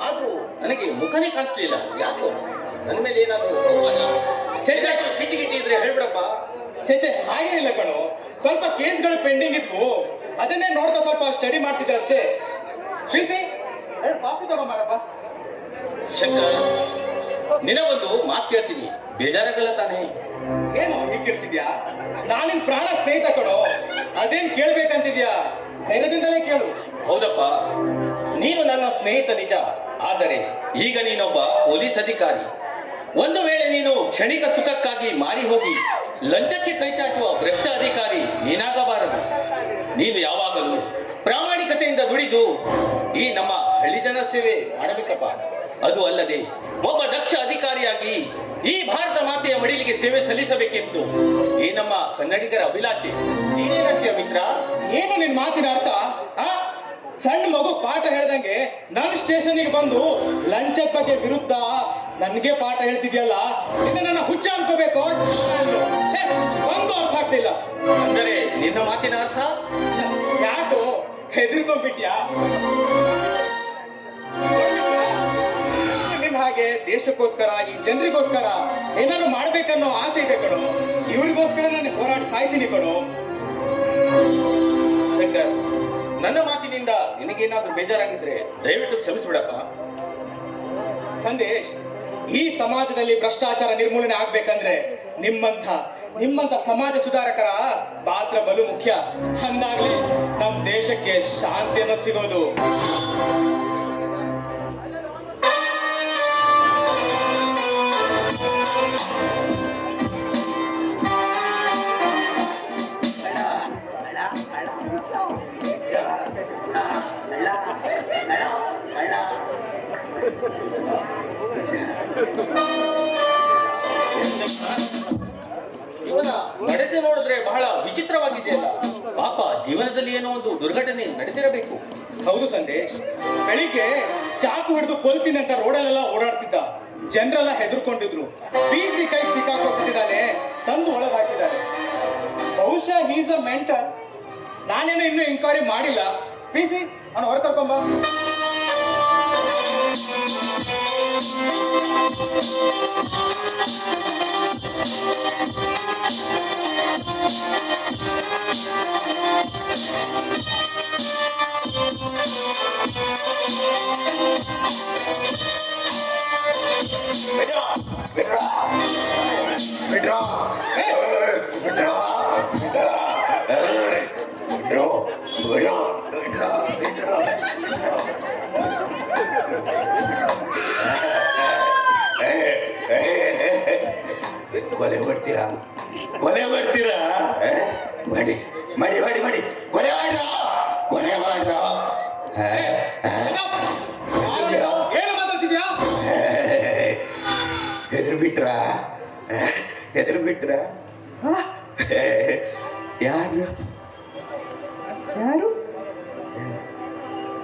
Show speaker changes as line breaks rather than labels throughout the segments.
ಆದ್ರೂ ನನಗೆ ಮುಖನೇ ಕಾಣಿಸ್ಲಿಲ್ಲ. ಯಾಕೋ ನನ್ನ ಮೇಲೆ ಏನಾದ್ರು
ಚೇಚೆ ಸಿಟಿಗಿಟ್ಟಿ ಇದ್ರೆ ಹೇಳ್ಬಿಡಪ್ಪ. ಚೇಚೆ ಹಾಗೇ ಇಲ್ಲ ಕಣು, ಸ್ವಲ್ಪ ಕೇಸ್ಗಳು ಪೆಂಡಿಂಗ್ ಇದ್ವು, ಅದನ್ನೇ ನೋಡ್ತಾ ಸ್ವಲ್ಪ ಸ್ಟಡಿ ಮಾಡ್ತಿದ್ದೆ ಅಷ್ಟೇ. ಶ್ರೀಸಿ ಕಾಫಿ ತಗೊಂಬಾರಪ್ಪ.
ಶಂಕರ್, ನಿನಗೊಂದು ಮಾತು ಕೇಳ್ತೀನಿ, ಬೇಜಾರಾಗಲ್ಲ ತಾನೇ?
ಏನು ಹೀಗೆ ಕೇಳ್ತಿದ್ಯಾ? ನಾನಿನ್ ಪ್ರಾಣ ಸ್ನೇಹಿತ ಕಣೋ, ಅದೇನ್ ಕೇಳ್ಬೇಕಂತಿದ್ಯಾ? ಧೈರ್ಯದಿಂದಲೇ ಕೇಳು.
ಹೌದಪ್ಪ, ನೀನು ನನ್ನ ಸ್ನೇಹಿತ ನಿಜ, ಆದರೆ ಈಗ ನೀನೊಬ್ಬ ಪೊಲೀಸ್ ಅಧಿಕಾರಿ. ಒಂದು ವೇಳೆ ನೀನು ಕ್ಷಣಿಕ ಸುಖಕ್ಕಾಗಿ ಮಾರಿ ಹೋಗಿ ಲಂಚಕ್ಕೆ ಕೈಚಾಚುವ ಭ್ರಷ್ಟ ಅಧಿಕಾರಿ ನೀನಾಗಬಾರದು. ನೀನು ಯಾವಾಗಲೂ ಪ್ರಾಮಾಣಿಕತೆಯಿಂದ ದುಡಿದು ಈ ನಮ್ಮ ಹಳ್ಳಿ ಜನ ಸೇವೆ ಮಾಡಬೇಕಪ್ಪ. ಅದು ಅಲ್ಲದೆ ಒಬ್ಬ ದಕ್ಷ ಅಧಿಕಾರಿಯಾಗಿ ಈ ಭಾರತ ಮಾತೆಯ ಮಡಿಲಿಗೆ ಸೇವೆ ಸಲ್ಲಿಸಬೇಕೆಂದು ಈ ನಮ್ಮ ಕನ್ನಡಿಗರ ಅಭಿಲಾಷೆ. ನೀನೇನಂತೀಯ ಮಿತ್ರ?
ಏನು ನಿನ್ ಮಾತಿನ ಅರ್ಥ? ಸಣ್ಣ ಮಗು ಪಾಠ ಹೇಳ್ದಂಗೆ ನನ್ನ ಸ್ಟೇಷನ್ಗೆ ಬಂದು ಲಂಚದ ಬಗ್ಗೆ ವಿರುದ್ಧ ನನ್ಗೆ ಪಾಠ ಹೇಳ್ತಿದ್ಯಲ್ಲ, ಇನ್ನು ನನ್ನ ಹುಚ್ಚ ಅನ್ಕೋಬೇಕು. ಒಂದು ಅರ್ಥ ಆಗ್ತಿಲ್ಲ.
ಅಂದರೆ ನಿನ್ನ ಮಾತಿನ ಅರ್ಥ?
ಯಾಕೋ ಹೆದರ್ಕೊಂಡ್ಬಿಟ್ಯಾ? ನಿಮ್ ಹಾಗೆ ದೇಶಕ್ಕೋಸ್ಕರ, ಈ ಜನರಿಗೋಸ್ಕರ ಏನಾದ್ರು ಮಾಡ್ಬೇಕನ್ನೋ ಆಸೆ ಇದೆ ಕಣೋ. ಇವ್ರಿಗೋಸ್ಕರ ನಾನು ಹೋರಾಟ ಸಾಯ್ತೀನಿ ಕಣೋ.
ಶಂಕರ್, ನನ್ನ ಮಾತಿನಿಂದ ನಿನಗೇನಾದ್ರೂ ಬೇಜಾರಾಗಿದ್ರೆ ದಯವಿಟ್ಟು ಕ್ಷಮಿಸ್ಬಿಡಪ್ಪ.
ಸಂದೇಶ್, ಈ ಸಮಾಜದಲ್ಲಿ ಭ್ರಷ್ಟಾಚಾರ ನಿರ್ಮೂಲನೆ ಆಗ್ಬೇಕಂದ್ರೆ ನಿಮ್ಮಂತ ಸಮಾಜ ಸುಧಾರಕರ ಪಾತ್ರ ಬಲು ಮುಖ್ಯ. ಅಂದಾಗ್ಲಿ ನಮ್ ದೇಶಕ್ಕೆ ಶಾಂತಿ ಅನ್ನೋದು ಸಿಗೋದು.
ಇವನ ನಡತೆ ನೋಡಿದ್ರೆ ಬಹಳ ವಿಚಿತ್ರವಾಗಿದೆಯಲ್ಲ. ಪಾಪ, ಜೀವನದಲ್ಲಿ ಏನೋ ಒಂದು ದುರ್ಘಟನೆ ನಡೆದಿರಬೇಕು.
ಹೌದು ಸಂದೇಶ್, ಬೆಳಿಗ್ಗೆ ಚಾಕು ಹಿಡಿದು ಕೊಲ್ತೀನಿ ಅಂತ ರೋಡಲ್ಲೆಲ್ಲ ಓಡಾಡ್ತಿದ್ದ. ಜನರೆಲ್ಲ ಹೆದರ್ಕೊಂಡಿದ್ರು. ಬೀಸಿ ಕೈ ಸಿಕ್ಕಾಕೊಟ್ಟಿದ್ದಾನೆ, ತಂದು ಒಳಗೆ ಹಾಕಿದ್ದಾರೆ. ಬಹುಶಃ ಹೀಸ್ ಅ ಮೆಂಟಲ್. ನಾನೇನೋ ಇನ್ನೂ ಎಂಕ್ವೈರಿ ಮಾಡಿಲ್ಲ. ಬೀಸಿ ಅವನು ಹೊರ ಕರ್ಕೊಂಬ.
ಕೊಲೆ ಮಾಡ್ತೀರಾ? ಕೊಲೆ ಮಾಡ್ತೀರಾ? ಮಾಡಿ ಮಾಡಿ ಮಾಡಿ ಮಾಡಿ ಕೊಲೆ ಮಾಡ್ರ, ಕೊಲೆ ಮಾಡ್ರ.
ಏನು ಮಾತಾಡ್ತಿದ್ಯಾ?
ಹೆದರು ಬಿಟ್ರ? ಹೆದರು ಬಿಟ್ರ? ಯಾರು ಯಾರು?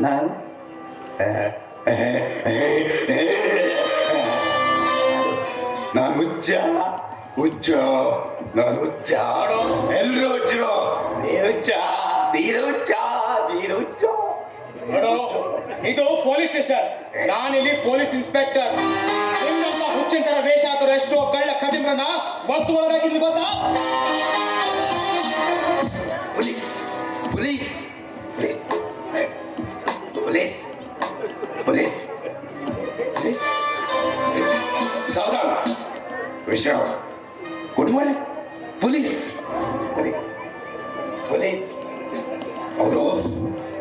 ನಾನು ನಾನು ಹುಚ್ಚ ಹುಚ್ಚ, ನಾನು ಹುಚ್ಚ. ಎಲ್ರು ಹುಚ್ಚು. ನೀನು ಹುಚ್ಚ, ನೀನು ಹುಚ್ಚ, ನೀನು ಹುಚ್ಚ.
ನೋಡು, ಇದು ಪೊಲೀಸ್ ಸ್ಟೇಷನ್. ನಾನಿಲ್ಲಿ ಪೊಲೀಸ್ ಇನ್ಸ್ಪೆಕ್ಟರ್. ನಿಮ್ಮಂತ ಹುಚ್ಚಿನ ತರ ವೇಷ ಹಾಕೋರು ಎಷ್ಟೋ ಕಳ್ಳ ಖದೀಮ್ರನ್ನ ವಸ್ತು ಒಳಗಾಕಿದ್ವಿ ಗೊತ್ತಾ?
Police police police police police. ಸಾವಧಾನ, ವಿಶ್ರಾಮ. Good morning. Police police police. ಅವರು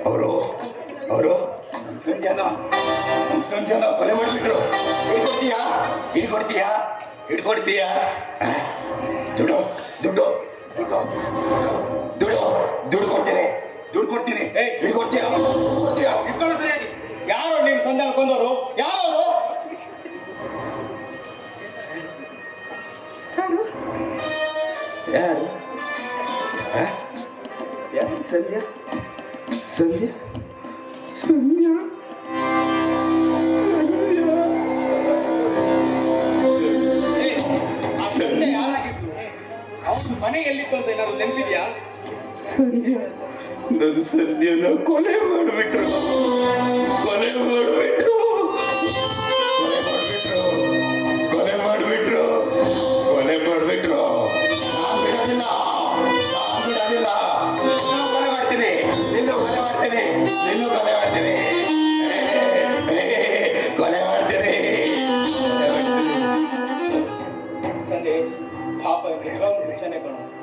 ಅವರು ಅವರು ಸಂಜಾನ ಕೊಲೆ ಮಾಡಿಬಿಟ್ರು. ಹಿಡ್ಕೊಡ್ತೀಯಾ? ಹಿಡ್ಕೊಡ್ತೀಯಾ? ಹಿಡ್ಕೊಡ್ತೀಯಾ? ದುಡ್ಡು ದುಡ್ಡು ದುಡ್ಡು ದುಡ್ಡು ದುಡ್ಡು ಕೊಡ್ತೀನಿ, ದುಡ್ಡು ಕೊಡ್ತೀನಿ. ಹಿಡ್ಕೊಡ್ತೀಯಾ? ಕೊಡ್ತೀಯಾ?
ಇಟ್ಕೊಳ್ಳೋ ಸರಿಯಾಗಿ. ಯಾರು ನೀನು ಸಂಜಾನ ಕೊಂದವರು? ಯಾರು ಅವರು?
ಯಾರು ಯಾರು? ಸಂಧ್ಯಾ ಸಂಧ್ಯಾ ಸಂಧ್ಯಾ
ಸಂಧ್ಯಾ ಯಾರಾಗಿದ್ರು? ಅವನು ಮನೆ ಎಲ್ಲಿತ್ತು ಅಂತ ಏನಾದ್ರು ನೆನಪಿದ್ಯಾ?
ಸಂಧ್ಯಾ, ನನ್ನ ಸಂಧ್ಯಾನ ಕೊಲೆ ಮಾಡಿಬಿಟ್ರು, ಕೊಲೆ ಮಾಡಿಬಿಟ್ರು.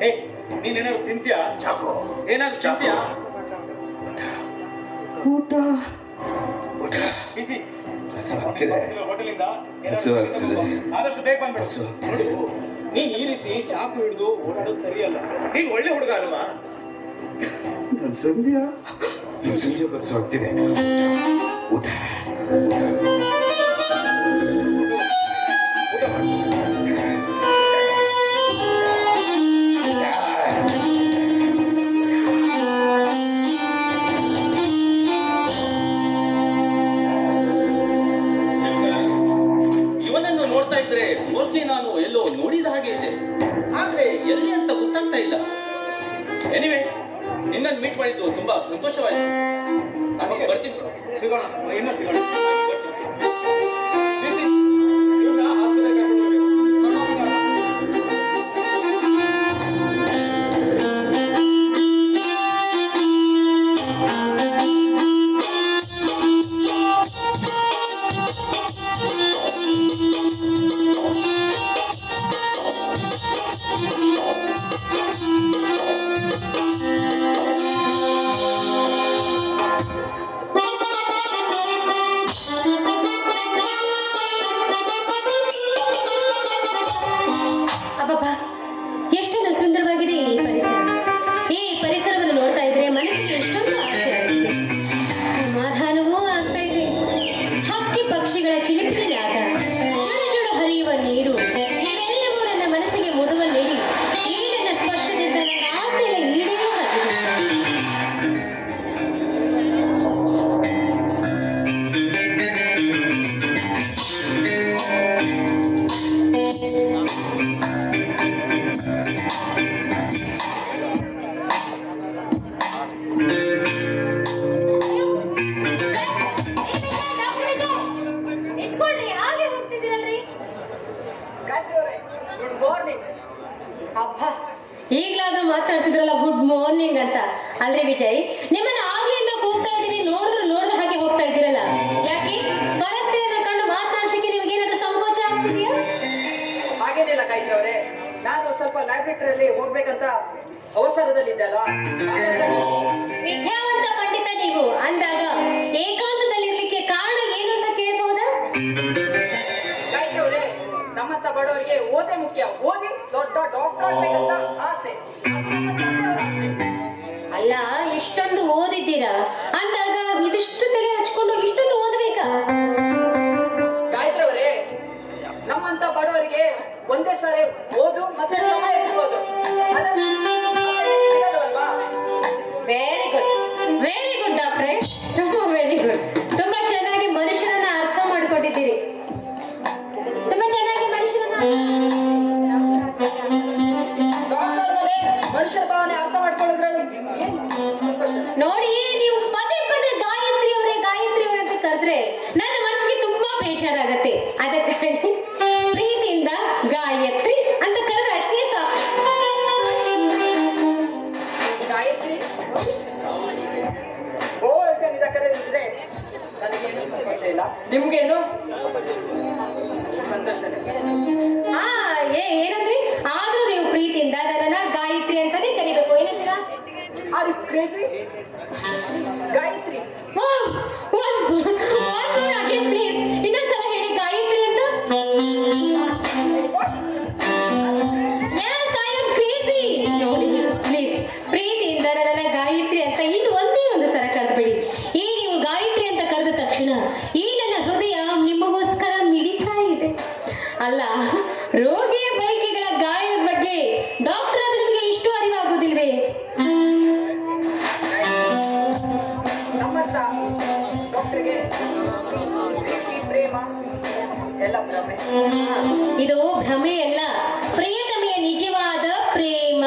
ಏ ನೀನೇನಾದ್ರು ತಿಂತೀಯಾ?
ಚಾಕು
ಏನಾದ್ರು ತಿಂತೀಯಾ?
ಊಟ ಊಟ
ಬಿಸಿ
ಹಸುವಾಗ್ತಿದೆ.
ಹೋಟೆಲಿಂದ
ಹಸುವಾಗ್ತಿದೆ.
ಆದಷ್ಟು ಬೇಗ ಬಂದ್ಬಿಡು.
ಹಸುವಾಗ್ತಿದೆ.
ನೋಡು ನೀನ್ ಈ ರೀತಿ ಚಾಕು ಹಿಡಿದು ಓಡಾಡೋದು ಸರಿಯಲ್ಲ. ನೀನ್ ಒಳ್ಳೆ ಹುಡುಗ ಅಲ್ವಾ?
ನನ್ನ ಸಂಧ್ಯಾ ಹಸುವಾಗ್ತಿದೆ. ಊಟ
ಊಟ ಮಾಡು.
ಇವನನ್ನು ನೋಡ್ತಾ ಇದ್ರೆ ಮೋಸ್ಟ್ಲಿ ನಾನು ಎಲ್ಲೋ ನೋಡಿದ ಹಾಗೆ ಇದೆ, ಆದ್ರೆ ಎಲ್ಲಿ ಅಂತ ಗೊತ್ತಾಗ್ತಾ ಇಲ್ಲ. ಎನಿವೆ, ನಿನ್ನನ್ನು ಮೀಟ್ ಮಾಡಿದ್ದು ತುಂಬಾ ಸಂತೋಷವಾಯಿತು. ನಾನು ಬರ್ತೀನಿ.
ಸಿಗೋಣ, ಇನ್ನೂ ಸಿಗೋಣ. ಬಿಸಿ, ಇವ್ನ ಆಸ್ಪತ್ರೆಗೆ ಕರ್ಕೊಂಡು ಹೋಗ್ಬೇಕು.
ಅಬ್ಬಬ್ಬಾ, ಎಷ್ಟೊಂದು ಸುಂದರವಾಗಿದೆ ಈ ಪರಿಸರ. ಈ ಪರಿಸರವನ್ನು ನೋಡ್ತಾ ಇದ್ರೆ ಮನಸ್ಸಿಗೆ ಎಷ್ಟೊಂದು ಆಸೆ ಆಗುತ್ತೆ, ಸಮಾಧಾನವೂ ಆಗ್ತಾ ಇದೆ. ಹಕ್ಕಿ ಪಕ್ಷಿಗಳ ಚಿಲಿಪಿಲಿ ಆಟ, ಜುಳು ಹರಿಯುವ ನೀರು, ಇವೆಲ್ಲವೂ ನನ್ನ ಮನಸ್ಸಿಗೆ ಮುದುವ ನೀಡಿ ಈ ನನ್ನ ಸ್ಪರ್ಶದಿಂದ ನನ್ನ ಆಸೆ ಎಲ್ಲ ಈಡೇರಲಾಗಿದೆ. ಇಟ್ಕೊಳ್ರಿ, ಹಾಗೆ ಹೋಗ್ತಿದ್ದೀರಲ್ರಿ. ಅಬ್ಬಾ, ಈಗ್ಲಾದ್ರೂ ಮಾತಾಡ್ತಿದ್ರಲ್ಲ ಗುಡ್ ಮಾರ್ನಿಂಗ್ ಅಂತ. ಅಲ್ರಿ ವಿಜಯ್, ನಿಮ್ಮನ್ನ ಆಗ್ಲಿಂದ ಕೂಗ್ತಾ ಇದೀನಿ, ನೋಡಿದ್ರು ಹಾಗೆ ಹೋಗ್ತಾ ಇದ್ದೀರಲ್ಲ, ಯಾಕೆ? ಪರಿಸ್ಥಿತಿಯನ್ನು ಕಂಡು ಮಾತಾಡ್ಲಿಕ್ಕೆ ನಿಮ್ಗೆ ಏನಾದ್ರೂ ಸಂಕೋಚ ಆಗ್ತಿದೆಯಾ?
ಹಾಗೇನಿಲ್ಲ ಗಾಯತ್ರಿ ಅವರೇ, ನಾನು ಸ್ವಲ್ಪ ಲೈಬ್ರರಿಯಲ್ಲಿ ಹೋಗ್ಬೇಕಂತ ಅವಸರದಲ್ಲಿದ್ದೆ ಅಲ್ಲ.
ವಿದ್ಯಾವಂತ ಪಂಡಿತ ನೀವು ಅಂದಾಗ ಏಕಾಂತದಲ್ಲಿರ್ಲಿಕ್ಕೆ ಕಾರಣ ಏನು ಅಂತ ಕೇಳ್ಬಹುದಾ?
ಗಾಯತ್ರಿ ಅವರೇ, ನಮ್ಮಂತ ಬಡವರಿಗೆ ಓದೇ ಮುಖ್ಯ. ಓದಿ ದೊಡ್ಡ ಡಾಕ್ಟರ್ ಆಗ್ಬೇಕಂತ ಆಸೆ. ಅದು ನಮ್ಮ ತಂದೆಯವರ ಆಸೆ.
ಅಲ್ಲ, ಇಷ್ಟೊಂದು ಓದಿದ್ದೀರಾ ಅಂದಾಗ ಇದಿಷ್ಟು ತಲೆ ಹಚ್ಕೊಂಡು ಇಷ್ಟೊಂದು ಓದಬೇಕಾ?
ಗಾಯತ್ರಿ ಅವರೇ, ನಮ್ಮಂತ ಬಡವರಿಗೆ ಒಂದೇ ಸಾರಿ ಓದು ಮತ್ತೆ ಸಮಯ ಸಿಗೋದು ಸಿಗಲ್ವಲ್ವಾ?
ವೆರಿ ಗುಡ್ ಡಾಕ್ಟ್ರೆ, ವೆರಿ ಗುಡ್. ತುಂಬಾ ಚೆನ್ನಾಗಿ ಮನುಷ್ಯರನ್ನ ಅರ್ಥ ಮಾಡ್ಕೊಂಡಿದ್ದೀರಿ. ತುಂಬಾ ಚೆನ್ನಾಗಿ ಮನುಷ್ಯರನ್ನ
ಡಾಕ್ಟರ್ ಮೇಲೆ ಮನುಷ್ಯರ ಭಾವನೆ ಅರ್ಥ ಮಾಡ್ಕೊಳ್ಳೋದ್ರಲ್ಲಿ ಏನು ಸಂತೋಷ?
ನೋಡಿ, ನೀವು ಪದೇ ಪದೇ ಗಾಯತ್ರಿ ಅವರೇ ಅಂತ ಕರೆದ್ರೆ ನನ್ನ ಮನಸ್ಸಿಗೆ ತುಂಬಾ ಬೇಜಾರಾಗತ್ತೆ. ಅದಕ್ಕಾಗಿ ಪ್ರೀತಿಯಿಂದ ಗಾಯತ್ರಿ ಅಂತ ಕರೆದ್ರೆ ಅಷ್ಟೇ ಸಾಕು.
ಗಾಯತ್ರಿ ಗೋವರ್ಸನಿಂದ ಕರೆದಿದ್ರೆ ನನಗೇನು ಸಂತೋಷ ಇಲ್ಲ, ನಿಮ್ಗೇನು ಸಂತೋಷನೇ.
ಏನಂದ್ರಿ? ಆದ್ರೂ ನೀವು ಪ್ರೀತಿಯಿಂದ ನನ್ನನ್ನ ಗಾಯತ್ರಿ ಅಂತಾನೆ ಕರಿಬೇಕು, ಏನಂತೀರಾ?
Are you crazy? Gayatri
please ಇನ್ನೊಂದ್ಸಲ ಹೇಳಿ, ಗಾಯತ್ರಿ ಅಂತ. Yes, I am crazy. ನೋಡಿ ಪ್ಲೀಸ್, ಪ್ರೀತಿಯಿಂದ ನನ್ನನ್ನ ಗಾಯತ್ರಿ ಅಂತ ಇನ್ನು ಒಂದೇ ಒಂದು ಸಲ ಕರೆದ್ಬಿಡಿ. ಈ ನೀವು ಗಾಯತ್ರಿ ಅಂತ ಕರೆದ ತಕ್ಷಣ ಈ ನನ್ನ ಹೃದಯ ನಿಮಗೋಸ್ಕರ ಮಿಡಿತಾ ಇದೆ. ಅಲ್ಲ, ರೋಗಿಯ ಬೈಕಿಗಳ ಗಾಯದ ಬಗ್ಗೆ ಡಾಕ್ಟರ್ ಆದ್ರೆ ನಿಮಗೆ ಇಷ್ಟು ಅರಿವಾಗುವುದಿಲ್ವೇ?
ನಮ್ಮಂತ ಡಾಕ್ಟರ್ಗೆ ಪ್ರೀತಿ ಪ್ರೇಮ ಎಲ್ಲ ಭ್ರಮೆ.
ಇದು ಭ್ರಮೆಯಲ್ಲ, ಪ್ರಿಯತಮೆಯ ನಿಜವಾದ ಪ್ರೇಮ.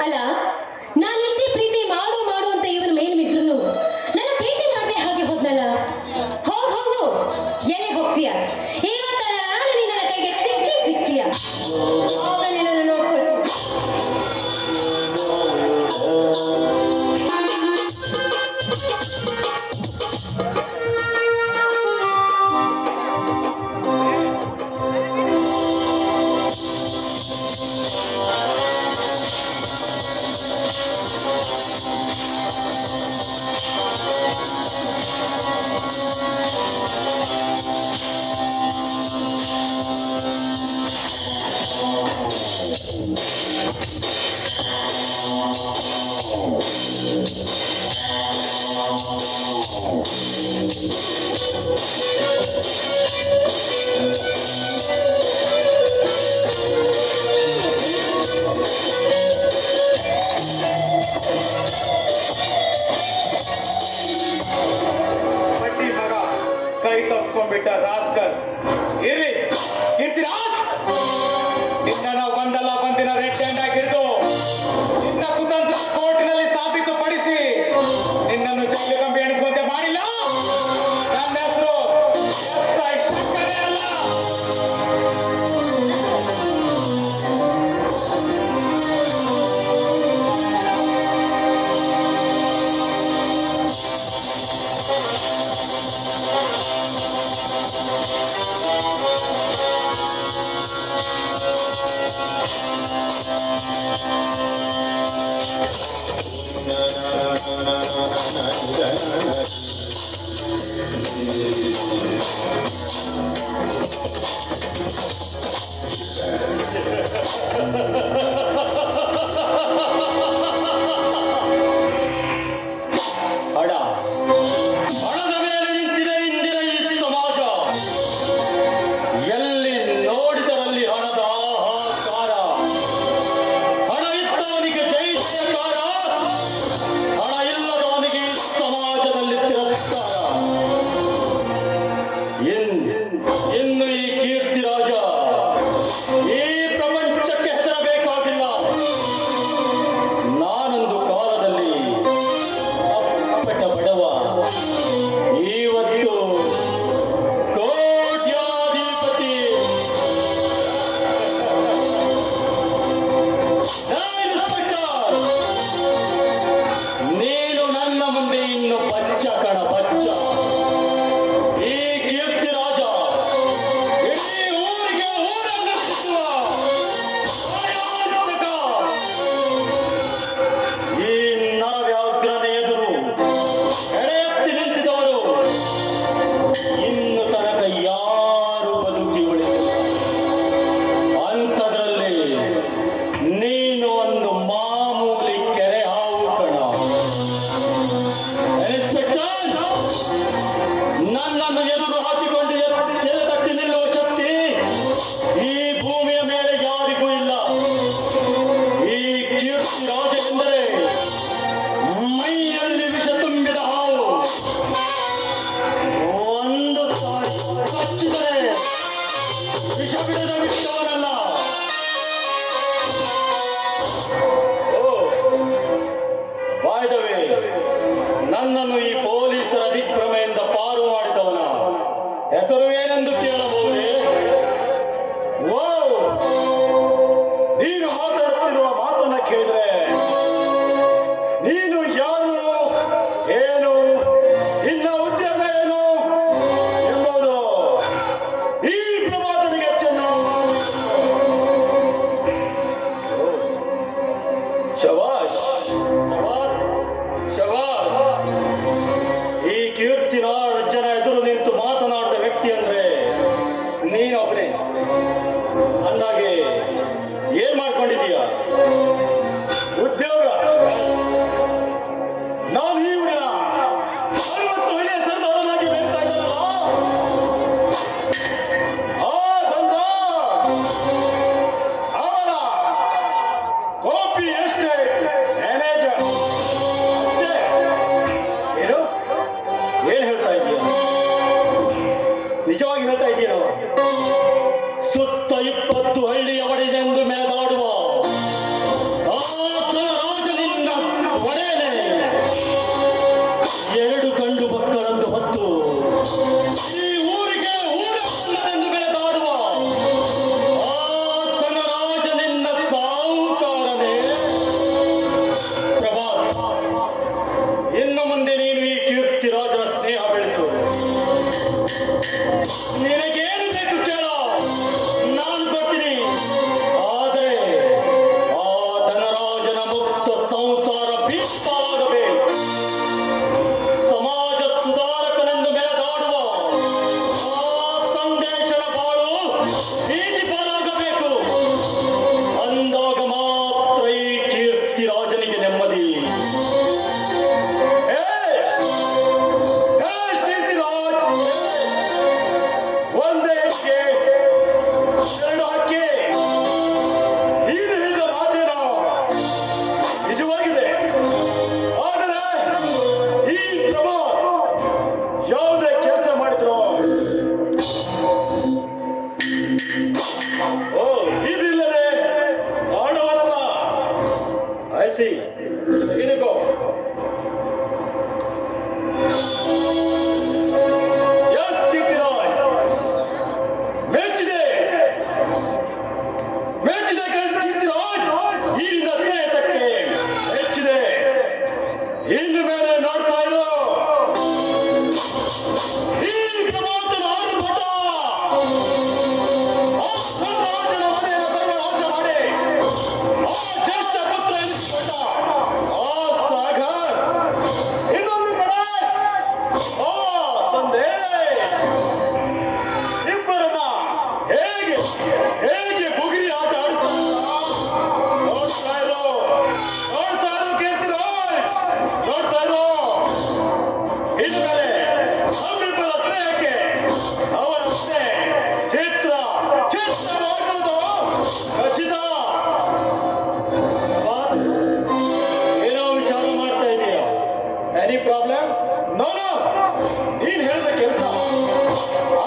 ಅಲ್ಲ, ನಾನೆಷ್ಟೇ ಪ್ರೀತಿ ಮಾಡು ಮಾಡು ಅಂತ ಇವನು ಮೇಲ್ಬಿದ್ರು ನನ್ನ ಪ್ರೀತಿ ಮಾಡದೆ ಹಾಗೆ ಹೋದ್ನಲ್ಲ. ಹೋಗು, ಎಲ್ಲಿ ಹೋಗ್ತೀಯ? ಇವತ್ತಲ್ಲ ನಾಳೆ ನೀನು ನನ್ನ ಕೈಗೆ ಸಿಕ್ತೀಯ. ಆಗ ನಿನ್ನನ್ನು ನೋಡ್ಕೊಳ್ತೀನಿ.
ಶಬಾಷ್ ಶಬಾಷ್ ಶಬಾಷ್. ಈ ಕೀರ್ತಿರಾಜನ ಎದುರು ನಿಂತು ಮಾತನಾಡಿದ ವ್ಯಕ್ತಿ ಅಂದ್ರೆ ನೀನೊಬ್ಬನೇ. ಅಂದಾಗೆ ಏನ್ ಮಾಡ್ಕೊಂಡಿದೀಯ?
ಉದ್ಯೋಗ. ನಾನು ಈ ಊರಿನ 60 ಹಳ್ಳಿಯ ಸರ್ದಾರನಾಗಿ ಬೆಳೀತಾ ಇದ್ದಾನಲ್ಲ, ಆ ಧನ್ರಾಜ್ ಅವರ ಕಾಪಿ ಎಸ್ಟೇಟ್ ಮ್ಯಾನೇಜರ್ ಅಷ್ಟೇ.
ಏನು ಏನ್ ಹೇಳ್ತಾ ಇದೀಯ? ನಿಜವಾಗಿ ಹೇಳ್ತಾ ಇದೀಯೋ? ಸುತ್ತ 20 ಹಳ್ಳಿಯ ಒಡೆದೆಂದು ಮೆರೆದಾಡುವ ರಾಜನಿಂದ ಒಡೆಯನೆ 2 ಗಂಡು ಮಕ್ಕಳನ್ನು ಹೊತ್ತು ಈ ಊರಿಗೆ ಊರನ್ನು ಬೆಳೆದಾಡುವ ರಾಜನಿಂದ ಸಾಹುಕಾರನೇ ಪ್ರಭಾತ್. ಇನ್ನು ಮುಂದೆ ನೀನು ಈ ಕೀರ್ತಿರಾಜನ ಸ್ನೇಹ ಬೆಳೆಸು. ನಿನಗೇನು ಬೇಕು ಕೇಳೋ, ನಾನು ಕೊಡ್ತೀನಿ. ಆದರೆ ಆ ಧನರಾಜನ ಮುಕ್ತ ಸಂಸಾರ ಭೀಷ್ಮಾಗಬೇಕು. ಸಮಾಜ ಸುಧಾರಕನೆಂದು ಮೆರೆದಾಡುವ ಆ ಸಂದೇಶನ ಬಾಳು ನೀತಿ ಪಾಲಾಗಬೇಕು. ಅಂದಾಗ ಮಾತ್ರ ಈ ಕೀರ್ತಿರಾಜನಿಗೆ ನೆಮ್ಮದಿ.
ಒಂದೇ ಅಕ್ಕಿ, 2 ಅಕ್ಕಿ. ನೀನು ಹೇಳಿದ ಮಾತೇನೋ ನಿಜವಾಗಿದೆ. ಆದರೆ ಈ ಪ್ರಭಾತ್ ಯಾವುದೇ ಕೆಲಸ ಮಾಡಿದ್ರು ಇದಿಲ್ಲದೆ ಮಾಡುವನಲ್ಲ.
ಆಯ್ಸಿ ತೆಗೆದುಕೋ.
ಎಸ್ ಕೀರ್ತಿರಾಜ್, ಮೆಚ್ಚಿದೆ ಮೆಚ್ಚಿದೆ ಕೀರ್ತಿರಾಜ್. ಈ ನಿನ್ನ ಸ್ನೇಹಿತಕ್ಕೆ ಮೆಚ್ಚಿದೆ. ಇನ್ನು ಮೇಲೆ ನೋಡ್ತಾ ಇರು ಈ ಪ್ರಭಾತನ ಆರ್ಭಟ. ಆ ಧನರಾಜನ ಮನೆಯನ್ನು ಸರ್ವನಾಶ ಮಾಡಿ ಆ ಜ್ಯೇಷ್ಠ ಪುತ್ರ ಎನಿಸಿಕೊಂಡ ಆ ಸಾಗರ್. ಇನ್ನೊಂದು ಕಡೆ ಆ ಸಂದೇಶ್. ಇಬ್ಬರನ್ನ ಹೇಗೆ ಹೇಗೆ ಬುಗಿರಿ ಆಟ ಆಡಿಸ್ತಾರ ನೋಡ್ತಾ ಇರೋ ಕೀರ್ತಿರಾಜ್, ನೋಡ್ತಾ ಇರೋ. ಇನ್ಮೇಲೆ ನಮ್ಮಿಬ್ಬರ ಸ್ನೇಹಕ್ಕೆ ಅವರಷ್ಟೇ ಚಿತ್ರವಾಗುವುದು ಖಚಿತ.
ಏನೋ ವಿಚಾರ ಮಾಡ್ತಾ ಇದೀಯ? Any problem?
ನಾನು ನೀನ್ ಹೇಳಿದ ಕೆಲಸ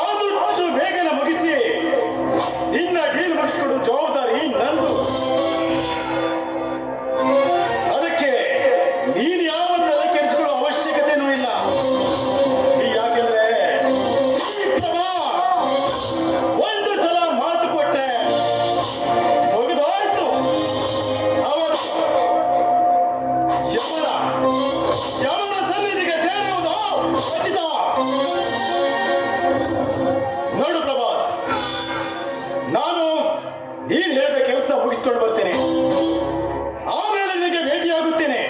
ಆದಷ್ಟು ಬೇಗನೆ ಮುಗಿಸಿ ನಿನ್ನ ಡೀಲ್ ಮುಗಿಸ್ಕೊಡು ಜವಾಬ್ದಾರಿ ನಂದು. ಅದಕ್ಕೆ ನೀನ್ ಯಾವ ತಲೆ ಕೆಡಿಸ್ಕೊಳ್ಳೋ ಅವಶ್ಯಕತೆನೂ ಇಲ್ಲ. ಯಾಕೆಂದ್ರೆ ಈ ಪ್ರಭಾತ್ ಒಂದು ಸಲ ಮಾತು ಕೊಟ್ಟೆ ಮುಗಿದೋಯ್ತು. ಅವರು ಯಮನ ಸನ್ನಿಧಿಗೆ ಸೇರುವುದು ಖಚಿತ. ನೋಡು ಪ್ರಭಾತ್, ನಾನು ನೀನ್ ಹೇಳಿದ ಕೆಲಸ ಮುಗಿಸ್ಕೊಂಡು ಬರ್ತೇನೆ. ಆಮೇಲೆ ನಿನಗೆ ಭೇಟಿಯಾಗುತ್ತೇನೆ.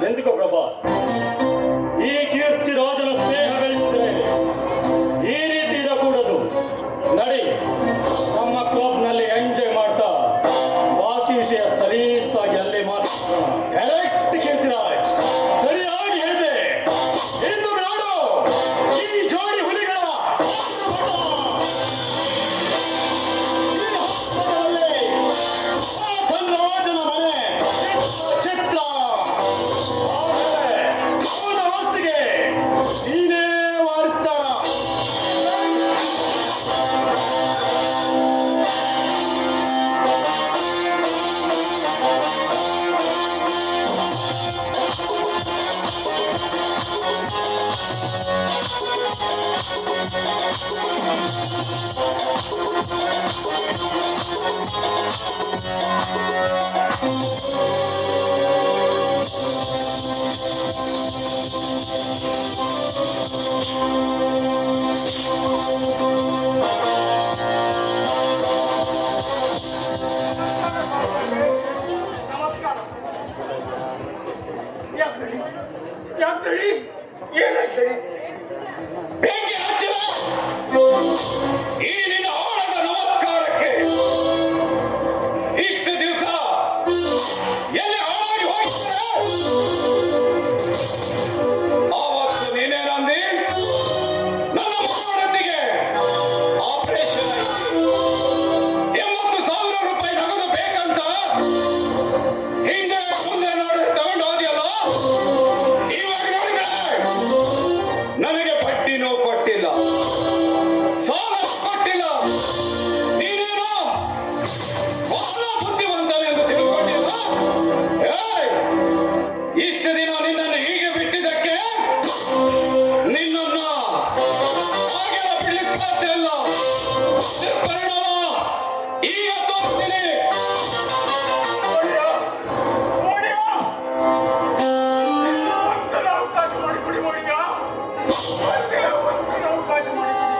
ನಿಂತುಕೋ ಪ್ರಭಾ. ಈ ಕೀರ್ತಿರಾಜನ ಸ್ನೇಹ ಬೆಳೆಸಿದ್ರೆ ಈ ರೀತಿ ಇರಕೂಡದು. ನಡಿ, ನಮ್ಮ ಕ್ಲಬ್ನಲ್ಲಿ ಎಂಜಾಯ್ ಮಾಡ್ತಾ ಬಾಕಿ ವಿಷಯ ಸಲೀಸಾಗಿ ಅಲ್ಲೇ ಮಾತಾಡೋಣ.
ಕರೆಕ್ಟ್ ಕೀರ್ತಿರಾಜ್, ಸರಿಯಾಗಿ ಹೇಳಿದೆ. ಇನ್ನು ನೋಡು ಈ ಜೋಡಿ ಹುಲಿಗಳ ಈ ಹಸ್ತದಲ್ಲಿ ಆ ಧನರಾಜನ ಮನೆ ಚಿತ್ರ. ಆಮೇಲೆ ಅವನ ವಸ್ತಿಗೆ ನೀನೇ ವಾರಿಸ್ತಾರ. ಏನಾಗ್ತಡಿ ಏನಾಗ್ತಡಿ ಬೆಂಕಿ ಹಚ್ಚಿದ ಈ ನಿನ್ನ ಆಳದ ನಮಸ್ಕಾರಕ್ಕೆ ಇಷ್ಟು ದಿವಸ ಎಲ್ಲಿ ಹಾಳಾಗಿ ಹೋಗ್ತಾರೆ ಆವತ್ತು ನೀನೇನಂದಿ ನನ್ನ ಮಕ್ಕಳೊಂದಿಗೆ ಆಪರೇಷನ್ ಆಯ್ತು 80,000 ರೂಪಾಯಿ ನಗದು ಬೇಕಂತ ಹಿಂದೆ ಮುಂದೆ ನೋಡಿ ತಗೊಂಡು ಹೋದ್ಯಲ್ಲ ಇವಾಗ ನೋಡಿದ್ರೆ ನನಗೆ ಬಡ್ಡಿನೂ ಕೊಟ್ಟಿಲ್ಲ ಸಾಲ ಕೊಟ್ಟಿಲ್ಲ ನೀನೇನೋ ಬಹಳ ಬುದ್ಧಿವಂತನೆಂದು ತಿಳ್ಕೊಂಡಿಲ್ಲ ಇಷ್ಟು ದಿನ ನಿನ್ನನ್ನು ಹೀಗೆ ಬಿಟ್ಟಿದ್ದಕ್ಕೆ ನಿನ್ನನ್ನ ಹಾಗೆಲ್ಲ ಬಿಡ್ಲಿಕ್ಕೆ ಸಾಧ್ಯ ಇಲ್ಲ ಪರಿಣಾಮ ಈಗ ತೋರಿಸ್ತೀನಿ ಅವಕಾಶ ಮಾಡಿಕೊಡಿ ಮೌರ್ಯ ಅವಕಾಶ ಮಾಡಿಕೊಡಿ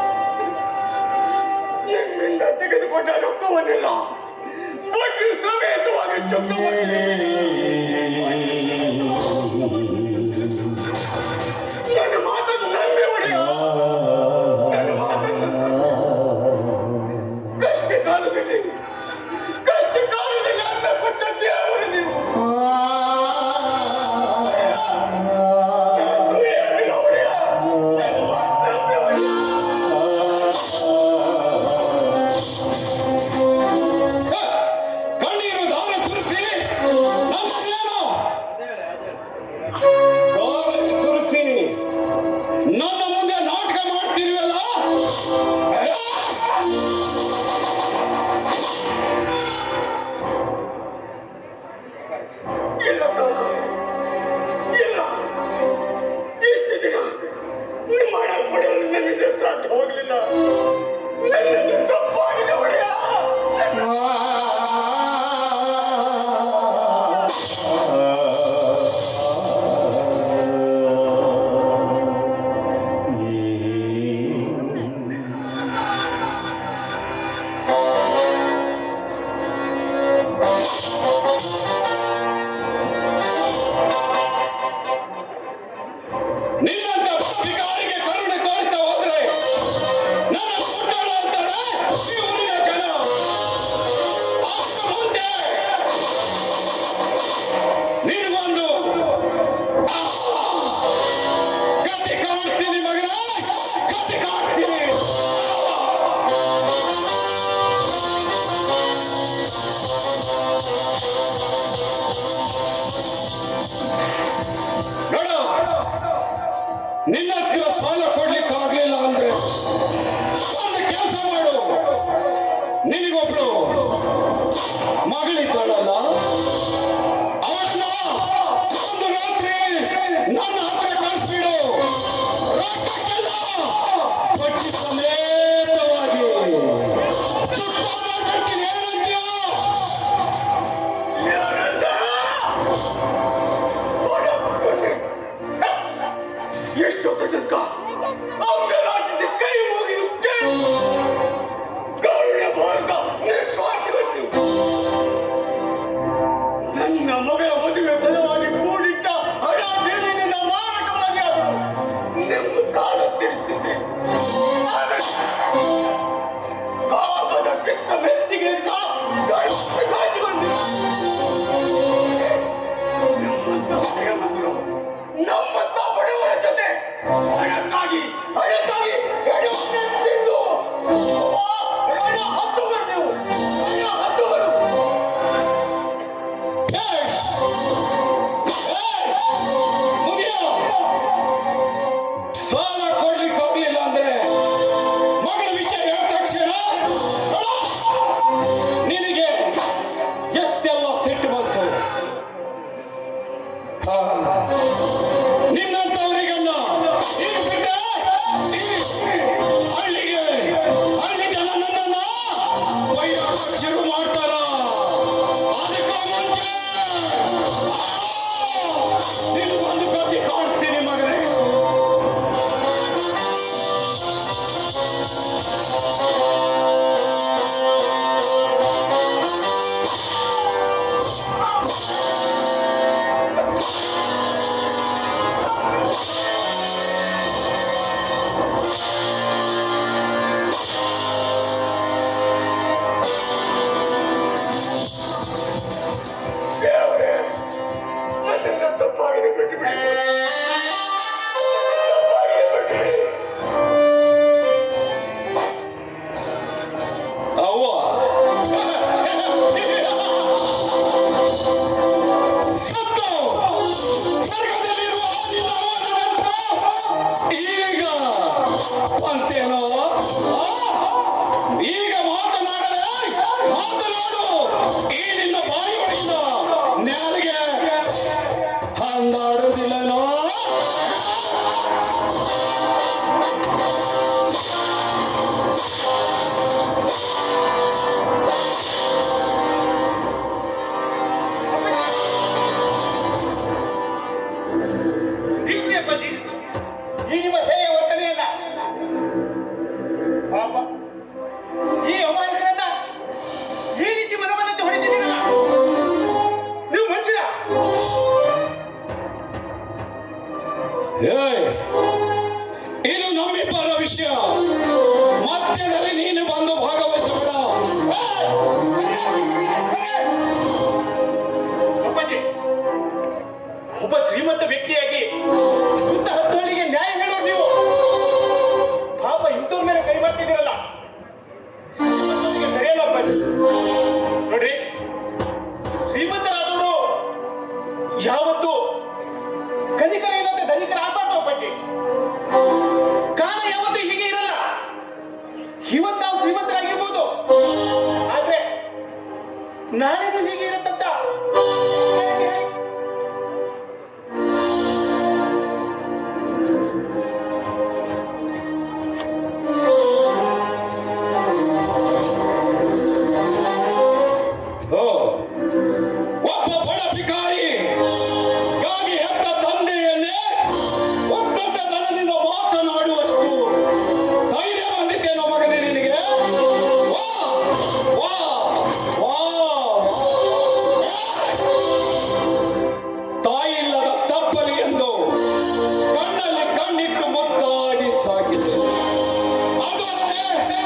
ಎನ್ನಿಂದ ತೆಗೆದುಕೊಂಡ ರೊಕ್ಕವನ್ನೆಲ್ಲ ಬಡ್ಡಿ ಸಮೇತವಾಗಿ ಚುಕ್ತ ನನ್ನ ಮಾತನ್ನು ನಂಬಿ ಹೊಡೆಯ ನನ್ನ ಮಾತನ್ನು ಕಷ್ಟ ಕಾಲದಲ್ಲಿ ಅನ್ನ ಕೊಟ್ಟದ್ದೇ ಅವರು ನೀವು ಕಣ್ಣೀರು ದಾರ ಸುರಿಸಿ ನಮ್ಮನ್ನೇನು ದಾರ ಸುರಿಸಿ ನನ್ನ ಮುಂದೆ ನಾಟಕ ಮಾಡ್ತಿರುವಲ್ಲ ಇಲ್ಲ ಇಲ್ಲ ಇಷ್ಟು ದಿನ ನಿಮ್ಮ ಹಣ ಕೊಡಲು ನನ್ನಿಂದ ಸಾಧ್ಯ ಹೋಗಲಿಲ್ಲ ನನ್ನಿಂದ ತಪ್ಪಾಗಿದೆ ಒಡೆಯ ನಿನ್ನಂತ ಅಧಿಕಾರಿಗೆ ಕರುಣೆ ತೋರಿಸ್ತಾ ಹೋದ್ರೆ ನನ್ನ ಸುಟ್ಟೋಣ ಅಂತಾರೆ ಈ ಊರಿನ ಜನ ಅಷ್ಟು ಮುಂದೆ ನಿನಗೊಂದು ಕತೆ ಕಾಡ್ತೀನಿ ಮಗನ ಕತೆ ಕಾಡ್ತೀನಿ ನೋಡು ನಿನ್ನ ಹತ್ರ ಸಾಲ ಕೊಡ್ಲಿಕ್ಕೆ ಆಗ್ಲಿಲ್ಲ ಅಂದ್ರೆ ಒಂದು ಕೆಲಸ ಮಾಡು ನಿನಗೊಬ್ರು ಮಗಳಿದ್ದಾಳಲ್ಲ ಅವಳನ್ನ ಒಂದು ರಾತ್ರಿ ನನ್ನ ಹತ್ರ ಕಳಿಸ್ಬಿಡು ರೊಕ್ಕಕ್ಕೆಲ್ಲ ಬಡ್ಡಿ ಸಮೇತವಾಗಿ ಸುತ್ತ ಮಾಡ್ಕೊಳ್ತೀನಿ ಏನಂತೀಯ ಎಷ್ಟೊತ್ತ ತನಕ ಅಂಗರಾಜ್ಯದ ಕೈ ಮುಗಿದು ಕರುಣೆ ಭಾರತ ನಿಸ್ವಾರ್ಥಗಳು ನೀವು. ನನ್ನ ಮಗಳ ಮದುವೆ ಸಲುವಾಗಿ ಕೂಡಿಟ್ಟ ಹಣ ಬೇಲಿನಿಂದ ಮಾರಾಟ ಮಾಡಿ ನಿಮ್ಮ ಸಾಲ ತೀರಿಸ್ತಿದ್ದೆ ಕಾಮದ ಪಿತ್ತ ಮೆತ್ತಿಗೆ ಸಾಚಿಕೊಂಡು ನಮ್ಮಂತ ಶ್ರೀಮಂತರು ನಮ್ಮಂತ ಬಡವರ ಜೊತೆ ಹಣಕ್ಕಾಗಿ ತಿಂದು ಹಣ ಹತ್ತುವರು ನೀವು ಹಣ ಹತ್ತುವರು ಸಾಲ ಕೊಡ್ಲಿಕ್ಕೆ ಹೋಗ್ಲಿಲ್ಲ ಅಂದ್ರೆ ಮಗಳ ವಿಷಯ ಹೇಳಿದ ತಕ್ಷಣ ನಿನಗೆ ಎಷ್ಟೆಲ್ಲ ಸಿಟ್ಟು ಬಂತು ನಿನ್ನಂತವರಿಗಲ್ಲ ಈಗ ಬಿಟ್ಟೆ ಹಳ್ಳಿ ಜನ ನನ್ನನ್ನ ಶುರು ಮಾಡ್ತಾರ ಅದಕ್ಕೂ ಮುಂಚೆ ತಪ್ಪಾಗಿದೆ, ಬಿಟ್ಟು ಬಿಡಿ. ತಪ್ಪಾಗಿದೆ, ಬಿಟ್ಟು ಬಿಡಿ. ಅವ್ವ ಸತ್ತು ಸ್ವರ್ಗದಲ್ಲಿರುವ ನಿನ್ನ ಅವನ ನೆನಪು ಈಗ ಅಂತೇನೋ? ಈಗ ಮಾತನಾಡಲೇ ಮಾತನಾಡು. ಈ ನಿನ್ನ ಬಾಯಿ ಒಳಗಿಂದ ನೆಲಗೆ ಹಂದಾಡುವುದಿಲ್ಲನೋ?
ನಿಲ್ಸಿ ಅಪ್ಪಾಜಿ, ಈ ನಿಮ್ಮ ಹೇಯ ವರ್ತನೆಯನ್ನ. ಪಾಪ ಈ ಅಮಾಯಕರನ್ನ ಈ ರೀತಿ ಮನಮನಂತೆ ಹೊಡಿತಿದ್ದೀರಲ್ಲ, ನೀವು ಮನುಷ್ಯ?
ಏಯ್, ಇದು ನಮ್ಮಿಬ್ಬರ ವಿಷಯ. ಮಧ್ಯದಲ್ಲಿ ನೀನು ಬಂದು ಭಾಗವಹಿಸಬೇಡ.
ಅಪ್ಪಾಜಿ, ಒಬ್ಬ ಶ್ರೀಮಂತ ವ್ಯಕ್ತಿಯಾಗಿ ಇಂಥ ಹತ್ತೋಳಿಗೆ ನ್ಯಾಯ ಹೇಳೋರು ನೀವು. ಪಾಪ ಇಂಥವ್ರ ಮೇಲೆ ಕೈ ಮಾಡ್ತಿದ್ದೀರಲ್ಲ, ನಿಮಗೆ ಸರಿಯಲ್ಲ ಅಪ್ಪಾಜಿ. ನೋಡ್ರಿ, ಶ್ರೀಮಂತರಾದವರು ಯಾವತ್ತು ಕನಿಕರ ಇಲ್ಲದೆ ಧನಿಕರ ಆಗ್ಬಾರ್ದು ಅಪ್ಪಾಜಿ. ಕಾಲ ಯಾವತ್ತೂ ಹೀಗೆ ಇರಲ್ಲ. ಇವತ್ತು ನಾವು ಶ್ರೀಮಂತರಾಗಿರ್ಬೋದು, ಆದ್ರೆ ನಾಳೆನೂ ಹೀಗೆ ಇರುತ್ತಂತ
ಒಬ್ಬ ಬಡ ಭಿಕಾರಿ ಗಾಗಿ ಹೆತ್ತ ತಂದೆಯನ್ನೇ ಒತ್ತಂತ ದನದಿಂದ ಮಾತನಾಡುವಷ್ಟು ಧೈರ್ಯ ಬಂದಿದ್ದೇನೋ ಮಗನೇ ನಿನಗೆ? ವಾ ವಾ ವಾ ತಾಯಿ ಇಲ್ಲದ ತಪ್ಪಲಿ ಎಂದು ಕಣ್ಣಲ್ಲಿ ಕಣ್ಣಿಟ್ಟು ಮುದ್ದಾಗಿ ಸಾಕಿದೆ. ಅದು ಅಲ್ಲದೆ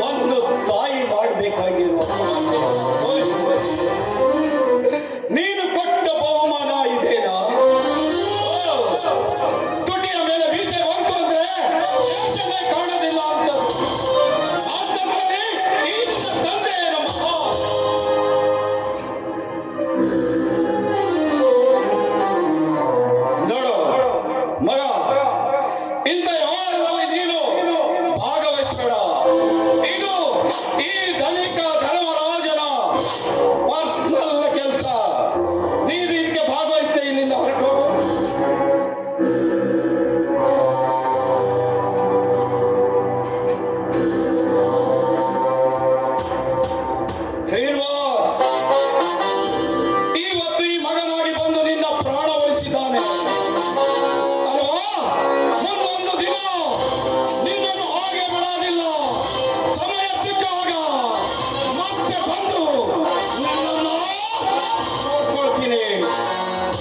ಒಂದು ತಾಯಿ ಮಾಡಬೇಕಾಗಿರುವ ನೀನು ಕೊಟ್ಟ ಬಹುಮಾನ ಇದೇನಾ? ತುಟಿಯ ಮೇಲೆ ಮೀಸೆ ಬಂತು ಅಂದ್ರೆ ಶೇಷನೇ ಕಾಣೋದಿಲ್ಲ ಅಂತ. ಅಂಥದ್ರಲ್ಲಿ ಈ ನಿನ್ನ ತಂದೆ ನಮ್ಮ ನೋಡು ಮಗ, ಇಂಥ ವ್ಯವಹಾರದಲ್ಲಿ ನೀನು ಭಾಗವಹಿಸಬೇಡ. ಇದು ಈ ಧನಿಕ ಧರ್ಮರಾಜನ ಪರ್ಸನಲ್ ಕೆಲಸ. ನೀನು ಇದಕ್ಕೆ ಭಾಗವಹಿಸ್ತೇ ಇಲ್ಲಿಂದ ಹೊರಟು ಹೋಗು. ಶ್ರೀನಿವಾಸ್ ಇವತ್ತು ಈ ಮಗನಾಗಿ ಬಂದು ನಿನ್ನ ಪ್ರಾಣ ಉಳಿಸಿದ್ದಾನೆ ಅಲ್ವಾ? ಮುಂದೊಂದು ದಿನ ನಿನ್ನನ್ನು ಹಾಗೆ ಬಿಡೋದಿಲ್ಲ. ಸಮಯ ಸಿಕ್ಕಾಗ ಮತ್ತೆ ಬಂದು ನಿನ್ನನ್ನು ನೋಡ್ಕೊಳ್ತೀನಿ,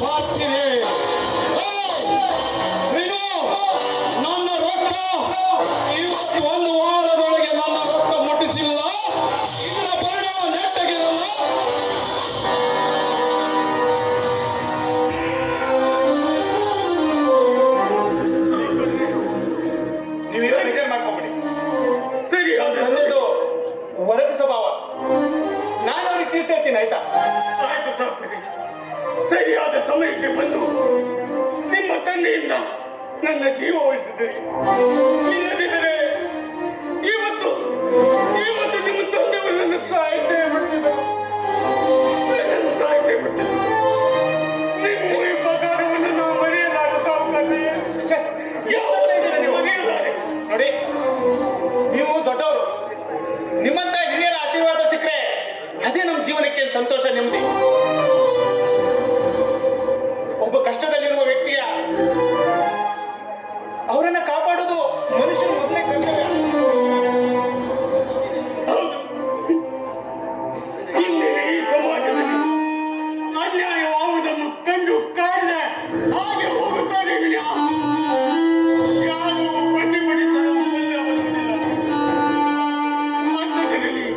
ಮಾಡ್ತೀನಿ. ಶ್ರೀನು, ನನ್ನ ರೊಕ್ಕ ಇವತ್ತು ಒಂದು ವಾರದೊಳಗೆ ನನ್ನ ರೊಕ್ಕ ಮುಟ್ಟಿಸಿಲ್ಲ. ಇದರ ಪರಿಣಾಮ ನೆಟ್ಟಗಿರಲ್ಲ.
ನೀವೇನೋ ವಿಚಾರ ಮಾಡ್ಕೊಂಬಿಡಿ. ಸರಿ, ನನ್ನದು ಒರಟು ಸ್ವಭಾವ. ನಾನು ಅವ್ರಿಗೆ ತಿಳಿಸಿರ್ತೀನಿ, ಆಯ್ತಾ?
ಆಯ್ತು ಸಾಕ್ರಿ. ಸರಿಯಾದ ಸಮಯಕ್ಕೆ ಬಂದು ನಿಮ್ಮ ತಂದೆಯಿಂದ ನನ್ನ ಜೀವ ಉಳಿಸಿದ್ದೀರಿ. ಇಲ್ಲದಿದ್ದರೆ ಇವತ್ತು ಇವತ್ತು ನಿಮ್ಮ ತಂದೆಯವರು ನನ್ನ ಸಾಯಿಸೇ ಬಿಡ್ತಿದ್ದರು. ನನ್ನನ್ನು ಸಾಯಿಸೇ ಬಿಡ್ತಿದ್ದರು. ನಿಮ್ಮ ಈ ಪಗಾರವನ್ನು ನಾವು ಮರೆಯಲಾಗ ಸಾವುಕಾರರೇ. ಯಾವುದನ್ನು ಮರೆಯಲಾರೆ.
ನೋಡಿ, ನೀವು ದೊಡ್ಡವರು. ನಿಮ್ಮಂತ ಹಿರಿಯರ ಆಶೀರ್ವಾದ ಸಿಕ್ಕರೆ ಅದೇ ನಮ್ಮ ಜೀವನಕ್ಕೆ ಸಂತೋಷ, ನೆಮ್ಮದಿ. ಒಬ್ಬ ಕಷ್ಟದಲ್ಲಿರುವ ವ್ಯಕ್ತಿಯ ಅವರನ್ನ ಕಾಪಾಡೋದು ಮನುಷ್ಯನ ಮೊದಲೇ ಕರ್ತವ್ಯ.
ಹೌದು, ಇಂದಿನ ಈ ಸಮಾಜದಲ್ಲಿ ಅನ್ಯಾಯವಾಗುವುದನ್ನು ಕಂಡು ಕಾಣದೆ ಹಾಗೆ ಹೋಗುತ್ತಾರೆ ವಿನಃ ಯಾರು ಪ್ರತಿಭಟಿಸಲು ಮುಂದೆ ಬರುವುದಿಲ್ಲ. ಅಂಥದ್ರಲ್ಲಿ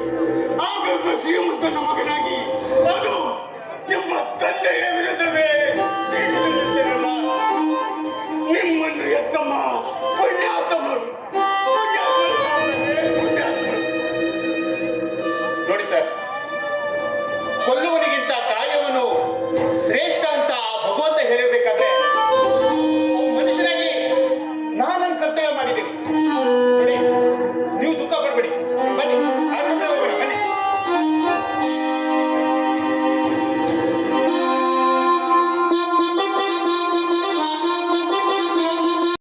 ಆಗೊಬ್ಬ ಶ್ರೀಮಂತನ ಮಗನಾಗಿ ಅದು ನಿಮ್ಮ ತಂದೆಯ